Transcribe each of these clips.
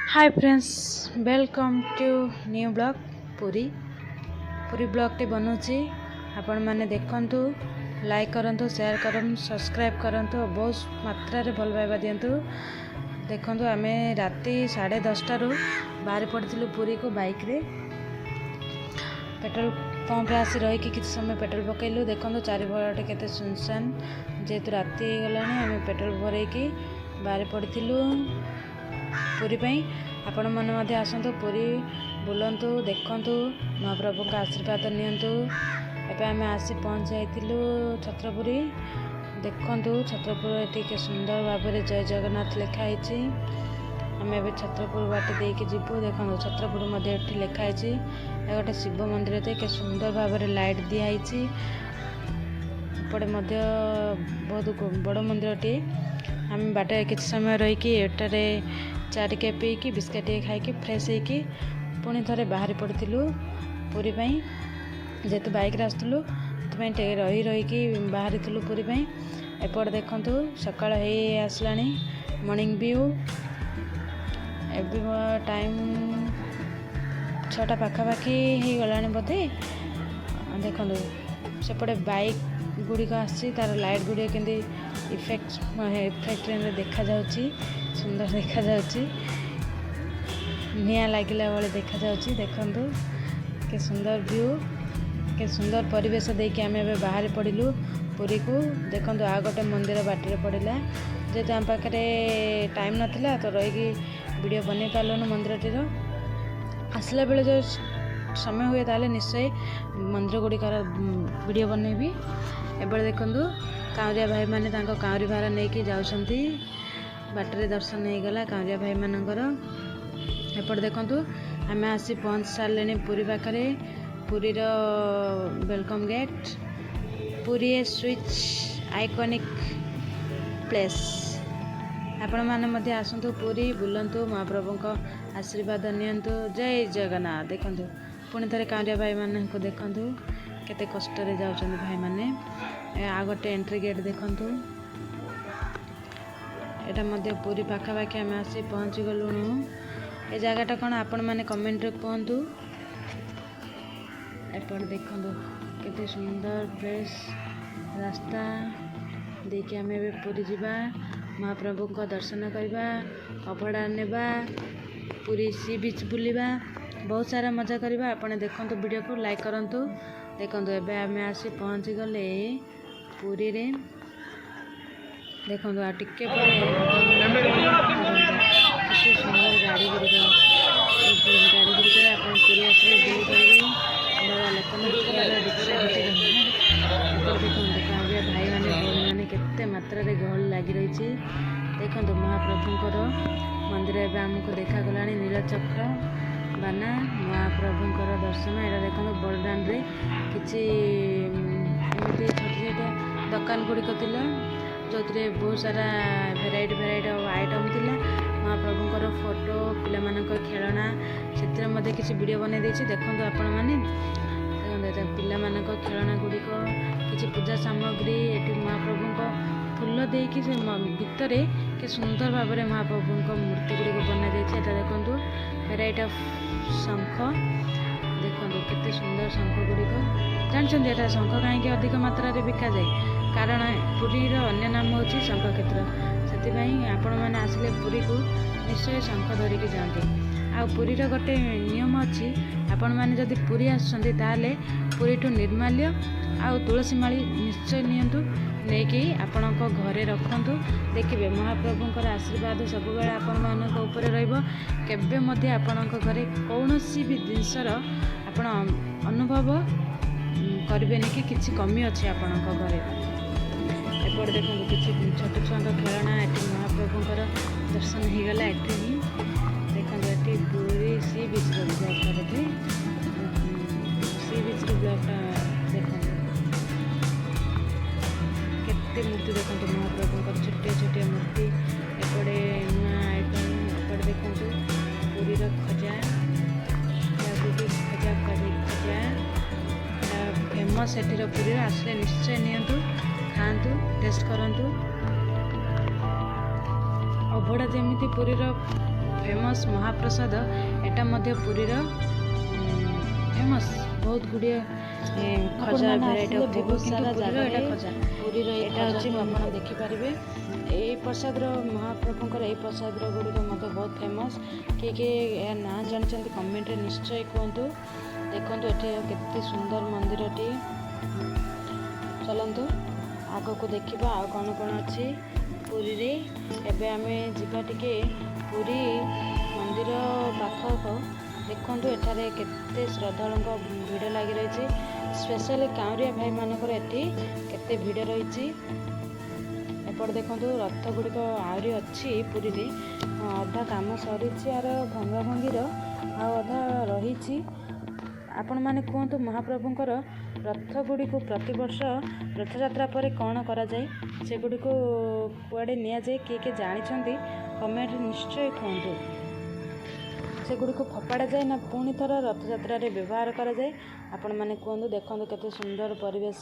Hi friends, welcome to new blog Puri Puri blog T बनाऊँगी। आपण मैंने देखंतु, लाइक करंतु, शेयर करंतु, सब्सक्राइब करंतु, बहुत मात्रा रे भल पाइबा दियंतु। देखंतु आमे राति 10:30 बाहर पड़िथिलु पुरी को बाइक रे। पेट्रोल पंप आसी रही कि समय पेट्रोल पकईलु। देखो चारिपटे केते सुनसान, जेहेतु राति गलानी आम पेट्रोल भरईकी बाहर पड़िथिलु पुरी पई। आपण मन मध्य आसंतु, पुरी बुलंतु, देखंतु, महाप्रभु का आशीर्वाद नियंतु। एबे आम आसी पहुँच जाइथिलु छत्रपुरी। देखंतु छत्रपुर एटी के सुंदर भाव में जय जगन्नाथ लिखाई। आम ए छत्रपुर बाटे देकी जीवु। देखो छत्रपुर मध्य एटी लिखाई। गोटे शिव मंदिर के सुंदर भाव में लाइट दिखाई। एपटे मध्य बहुत बड़ मंदिरटी। आम बाटे किसी समय रहीकि एटारे चा टे पीकि बिस्किट टे खाई फ्रेश होगी पुणी थे बाहरी पड़ू पुरी जेहेतु बाइक आसलु रही रहीकि बाहरी पुरी। एपट देखु सकाळ हो आसला मॉर्निंग व्यू। एबे टाइम 6टा पाखापाखि हो गला बोधे। देखो सेपटे बाइक गुड़िक आसी तार लाइट गुड़िक के इफेक्ट देखा जाउची, सुंदर देखा जाउची, निया लागिला वाले देखा जाउची। देखंतु के सुंदर व्यू, के सुंदर परिवेश देकी आम ए बाहर पड़िलु पुरी को। देखंतु आ गोटे मंदिर बाटर पड़ेगा, जेहेतु आम पाखे टाइम नाला तो रहीकि वीडियो बन पार्लुन। मंदिर टीर आसला बेले जो समय हुए ताले निश्चय मंदिर गुड़िकार वीडियो बनैबी। एबे देखंतु कांवरिया भाई माने तांको कांवरी भारा नेकी जाउछंती। बाटरे दर्शन हो गला कांवरिया भाई मानकर। एपट देखंतु आम आसी पहुँच सारे पुरी पाखे। Puri welcome gate, Puri switch iconic place. आपण माने आसंतु पुरी बुलंतु, महाप्रभु का आशीर्वाद नियंतु। जय जगन्नाथ। देखंतु पुणी थे कांवरिया भाई मान को देखंतु केते कष्ट रे जाउछन भाई माने। आ गोटे एंट्री गेट देखंतु। एटा मध्य पुरी पाखापाखि आम आसी पहुँची गलुणु। ए जगहटा कौन आपण मैंने कमेंट रे कहतु। एपट देखंतु केते सुंदर फ्रेश रास्ता देखिए आम ए पुरी जावा, महाप्रभु को दर्शन करवा, अभड़ा नेबा, पुरी सी बीच बुलिबा, बहुत सारा मजा करवा। आपण देखंतु वीडियो को लाइक करंतु। देखंतु एबे आम आसी पहुँची गले पुरी रे। देखो आ टिके सुंदर गाड़ी गुड़िक आप पुरी आसले बुली पारे। बड़ा लोकनाथ रिक्शा देखो कांवरिया भाई मैंने भौणी मैंने केते मात्रा रे गहल लगी रही। देखो महाप्रभुंकर मंदिर एवं आमको देखागला नीलचक्र बाना महाप्रभुंकर दर्शन। यहाँ देखो बड़दान रे किसी एमती छोट छोट दुकान गुड़िक थिला, जो बहुत सारा भेराइटी आइटम थिला। महाप्रभुंकर फोटो, पिला मानक खेलना से किसी वीडियो बन देछि। देखंतु आपण माने पिला मानक खेलना गुड़िक किसी पूजा सामग्री एटी महाप्रभुंक फूल देकी से भितर के सुंदर भाव में महाप्रभुंक मूर्ति गुड़िक बना जाइए। देखंतु भेराइटी ऑफ शंख। देखंतु केते सुंदर शंख गुड़िक। जानछन एटा शंख कहीं अधिक मात्रा रे बिका जाए, कारण पुरीर अन्य नाम हूँ शंख क्षेत्र। से आपण मैंने आसिले पुरी को निश्चय शंख धरिकी जाते। आ पुरीर गोटे नियम अच्छी, आपण मैंने जदि पुरी आसुचंती ताले पुरीठू निर्माल्य आ तुलसी माली निश्चय नियंतु, नेकी आपणक घरे रखंतु। देखिए महाप्रभुंकर आशीर्वाद सब बेले आपण मानक ऊपर रहिबो। केबे मध्ये आपणक घरे कौनसी भी जिनसर आपण अनुभव करें कि किसी कमी अच्छी आपणक घरे। एपट देखो किसी छोट छुआ खेलना ये महाप्रभुंकर दर्शन हो गला। ये देखो ये पूरी सी बीच ब्लॉक बोधे, सी बीच ब्लॉकटा देखो केते मूर्ति। देखो महाप्रभुंकर छोटे छोटे मूर्ति। एपटे नुआ आइटम। एपटे देखो पुरीर खजा, खजा खजा फेमस एटीर पुरी आसले निश्चय नियंतु, खातु, टेस्ट करंतु। अभड़ा जमीती पुरीर ଫେମସ୍ ମହାପ୍ରସାଦ ଏଟା ମଧ୍ୟ ପୁରୀର ଫେମସ୍। ବହୁତ ଗୁଡ଼ିଏ ଖଜା ଭେରାଇଟି ଅଫ୍ ଥିବ, କିନ୍ତୁ ପୁରୀର ଏଇଟା ଖଜା। ପୁରୀର ଏଇଟା ହେଉଛି ଆପଣ ଦେଖିପାରିବେ। ଏଇ ପ୍ରସାଦର ମହାପ୍ରଭୁଙ୍କର ଏଇ ପ୍ରସାଦର ଗୁଡ଼ିକ ମଧ୍ୟ ବହୁତ ଫେମସ୍। କିଏ କିଏ ଏହା ନାଁ ଜାଣିଛନ୍ତି କମେଣ୍ଟରେ ନିଶ୍ଚୟ କୁହନ୍ତୁ। ଦେଖନ୍ତୁ ଏଠି କେତେ ସୁନ୍ଦର ମନ୍ଦିରଟି। ଚାଲନ୍ତୁ ଆଗକୁ ଦେଖିବା ଆଉ କ'ଣ କ'ଣ ଅଛି ପୁରୀରେ। ଏବେ ଆମେ ଯିବା ଟିକେ ପୁରୀ ମନ୍ଦିର ପାଖକୁ। ଦେଖନ୍ତୁ ଏଠାରେ କେତେ ଶ୍ରଦ୍ଧାଳୁଙ୍କ ଭିଡ଼ ଲାଗି ରହିଛି। ସ୍ପେଶାଲି କାଉଁରିଆ ଭାଇମାନଙ୍କର ଏଠି କେତେ ଭିଡ଼ ରହିଛି। ଏପଟେ ଦେଖନ୍ତୁ ରଥ ଗୁଡ଼ିକ ଆହୁରି ଅଛି ପୁରୀରେ। ଅଧା କାମ ସରିଛି ଆର ଭଙ୍ଗାଭଙ୍ଗିର, ଆଉ ଅଧା ରହିଛି। ଆପଣମାନେ କୁହନ୍ତୁ ମହାପ୍ରଭୁଙ୍କର ରଥ ଗୁଡ଼ିକୁ ପ୍ରତିବର୍ଷ ରଥଯାତ୍ରା ପରେ କ'ଣ କରାଯାଏ, ସେଗୁଡ଼ିକୁ କୁଆଡ଼େ ନିଆଯାଏ? କିଏ କିଏ ଜାଣିଛନ୍ତି କମେଣ୍ଟରେ ନିଶ୍ଚୟ କୁହନ୍ତୁ। ସେଗୁଡ଼ିକୁ ଫୋପାଡ଼ାଯାଏ ନା ପୁଣି ଥର ରଥଯାତ୍ରାରେ ବ୍ୟବହାର କରାଯାଏ? ଆପଣମାନେ କୁହନ୍ତୁ। ଦେଖନ୍ତୁ କେତେ ସୁନ୍ଦର ପରିବେଶ।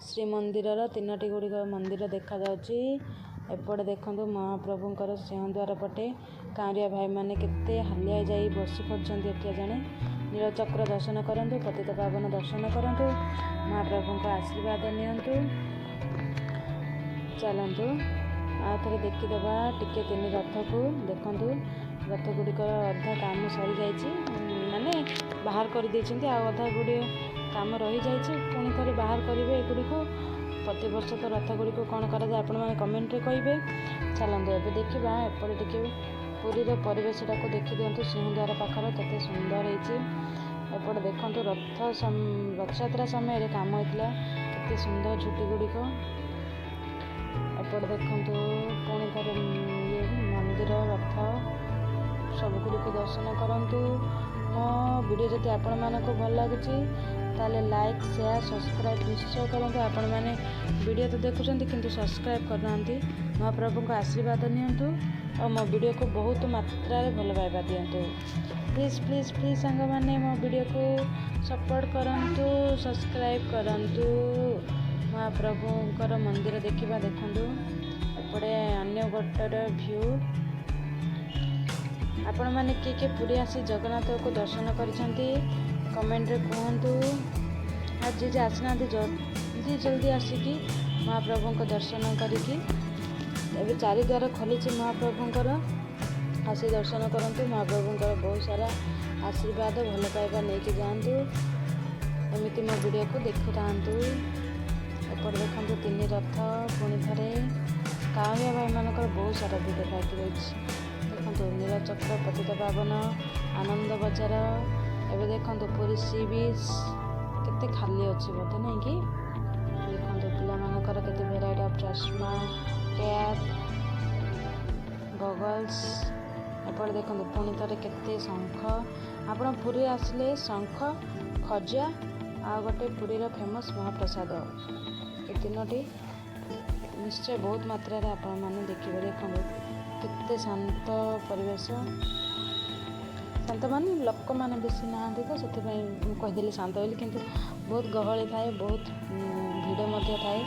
ଶ୍ରୀମନ୍ଦିରର ତିନୋଟି ଗୁଡ଼ିକ ମନ୍ଦିର ଦେଖାଯାଉଛି। ଏପଟେ ଦେଖନ୍ତୁ ମହାପ୍ରଭୁଙ୍କର ସିଂହଦ୍ୱାର ପଟେ କାଉଁରିଆ ଭାଇମାନେ କେତେ ହାଲିଆ ଯାଇ ବସି ପଡ଼ିଛନ୍ତି। ଏଠି ଜଣେ ନୀଳଚକ୍ର ଦର୍ଶନ କରନ୍ତୁ, ପତିତପାବନ ଦର୍ଶନ କରନ୍ତୁ, ମହାପ୍ରଭୁଙ୍କ ଆଶୀର୍ବାଦ ନିଅନ୍ତୁ। ଚାଲନ୍ତୁ ଆଉ ଥରେ ଦେଖିଦେବା ଟିକେ ତିନି ରଥକୁ। ଦେଖନ୍ତୁ ରଥ ଗୁଡ଼ିକର ଅଧା କାମ ସରିଯାଇଛି, ମାନେ ବାହାର କରିଦେଇଛନ୍ତି, ଆଉ ଅଧା ଗୁଡ଼ିଏ କାମ ରହିଯାଇଛି। ପୁଣି ଥରେ ବାହାର କରିବେ ଏଗୁଡ଼ିକୁ। ପ୍ରତିବର୍ଷ ତ ରଥ ଗୁଡ଼ିକୁ କ'ଣ କରାଯାଏ ଆପଣମାନେ କମେଣ୍ଟରେ କହିବେ। ଚାଲନ୍ତୁ ଏବେ ଦେଖିବା ଏପଟେ ଟିକେ ପୁରୀର ପରିବେଶଟାକୁ ଦେଖିଦିଅନ୍ତୁ। ସିଂହଦ୍ୱାର ପାଖର କେତେ ସୁନ୍ଦର ହେଇଛି। ଏପଟେ ଦେଖନ୍ତୁ ରଥଯାତ୍ରା ସମୟରେ କାମ ହେଇଥିଲା, କେତେ ସୁନ୍ଦର ଝୁଟି ଗୁଡ଼ିକ। ଏପଟେ ଦେଖନ୍ତୁ ପୁଣି ଥରେ ମନ୍ଦିର ରଥ ସବୁଗୁଡ଼ିକୁ ଦର୍ଶନ କରନ୍ତୁ। ମୋ ଭିଡ଼ିଓ ଯଦି ଆପଣମାନଙ୍କୁ ଭଲ ଲାଗୁଛି ତାହେଲେ ଲାଇକ୍ ସେୟାର ସବସ୍କ୍ରାଇବ୍ ନିଶ୍ଚୟ କରନ୍ତୁ। ଆପଣମାନେ ଭିଡ଼ିଓ ତ ଦେଖୁଛନ୍ତି କିନ୍ତୁ ସବସ୍କ୍ରାଇବ୍ କରୁନାହାନ୍ତି। ମହାପ୍ରଭୁଙ୍କ ଆଶୀର୍ବାଦ ନିଅନ୍ତୁ ଆଉ ମୋ ଭିଡ଼ିଓକୁ ବହୁତ ମାତ୍ରାରେ ଭଲ ପାଇବା ଦିଅନ୍ତୁ। ପ୍ଲିଜ୍ ପ୍ଲିଜ୍ ପ୍ଲିଜ୍ ସାଙ୍ଗମାନେ ମୋ ଭିଡ଼ିଓକୁ ସପୋର୍ଟ କରନ୍ତୁ, ସବସ୍କ୍ରାଇବ୍ କରନ୍ତୁ। ମହାପ୍ରଭୁଙ୍କର ମନ୍ଦିର ଦେଖିବା। ଦେଖନ୍ତୁ ଏପଟେ ଅନ୍ୟ ଗୋଟେର ଭ୍ୟୁ। ଆପଣମାନେ କିଏ କିଏ ପୁରୀ ଆସି ଜଗନ୍ନାଥକୁ ଦର୍ଶନ କରିଛନ୍ତି କମେଣ୍ଟରେ କୁହନ୍ତୁ। ଆଉ ଯିଏ ଯିଏ ଆସିନାହାନ୍ତି ଜଲ୍ଦି ଆସିକି ମହାପ୍ରଭୁଙ୍କ ଦର୍ଶନ କରିକି। ଏବେ ଚାରିଦ୍ୱାର ଖୋଲିଛି ମହାପ୍ରଭୁଙ୍କର, ଆସି ଦର୍ଶନ କରନ୍ତୁ। ମହାପ୍ରଭୁଙ୍କର ବହୁତ ସାରା ଆଶୀର୍ବାଦ ଭଲ ପାଇବା ନେଇକି ଯାଆନ୍ତୁ। ଏମିତି ମୋ ଭିଡ଼ିଓକୁ ଦେଖୁଥାନ୍ତୁ। ଏପଟେ ଦେଖନ୍ତୁ ତିନି ରଥ। ପୁଣି ଥରେ କାଉଁରିଆ ଭାଇମାନଙ୍କର ବହୁତ ସାରା ଭିଡ଼ ଲାଗି ରହିଛି। ଦେଖନ୍ତୁ ନୀଳଚକ୍ର, ପତିତପାବନ, ଆନନ୍ଦ ବଜାର। ଏବେ ଦେଖନ୍ତୁ ପୁରୀ ସି ବିଚ୍ କେତେ ଖାଲି ଅଛି ବୋଧେ ନାଇଁ କି? ଦେଖନ୍ତୁ ପିଲାମାନଙ୍କର କେତେ ଭେରାଇଟି ଅଫ୍ ଚଷମା, କ୍ୟାପ୍, ଗଗଲ୍ସ। ଏପଟେ ଦେଖନ୍ତୁ ପୁଣି ଥରେ କେତେ ଶଙ୍ଖ। ଆପଣ ପୁରୀ ଆସିଲେ ଶଙ୍ଖ, ଖଜା ଆଉ ଗୋଟେ ପୁରୀର ଫେମସ୍ ମହାପ୍ରସାଦ, ଏ ତିନୋଟି ନିଶ୍ଚୟ ବହୁତ ମାତ୍ରାରେ ଆପଣମାନେ ଦେଖିବେ। ଦେଖନ୍ତୁ କେତେ ଶାନ୍ତ ପରିବେଶ। ଶାନ୍ତ ମାନେ ଲୋକମାନେ ବେଶୀ ନାହାନ୍ତି ତ ସେଥିପାଇଁ ମୁଁ କହିଦେଲି ଶାନ୍ତ ବୋଲି, କିନ୍ତୁ ବହୁତ ଗହଳି ଥାଏ, ବହୁତ ଭିଡ଼ ମଧ୍ୟ ଥାଏ।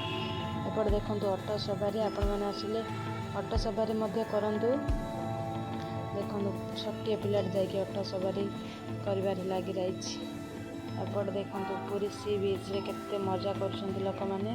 ଏପଟେ ଦେଖନ୍ତୁ ଅଟୋ ସବାରି। ଆପଣମାନେ ଆସିଲେ ଅଟୋ ସବାରି ମଧ୍ୟ କରନ୍ତୁ। ଦେଖନ୍ତୁ ଛୋଟିଆ ପିଲାଟି ଯାଇକି ଅଟୋ ସବାରି କରିବାରେ ଲାଗି ରହିଛି। ଏପଟେ ଦେଖନ୍ତୁ ପୁରୀ ସି ବିଚ୍ରେ କେତେ ମଜା କରୁଛନ୍ତି ଲୋକମାନେ।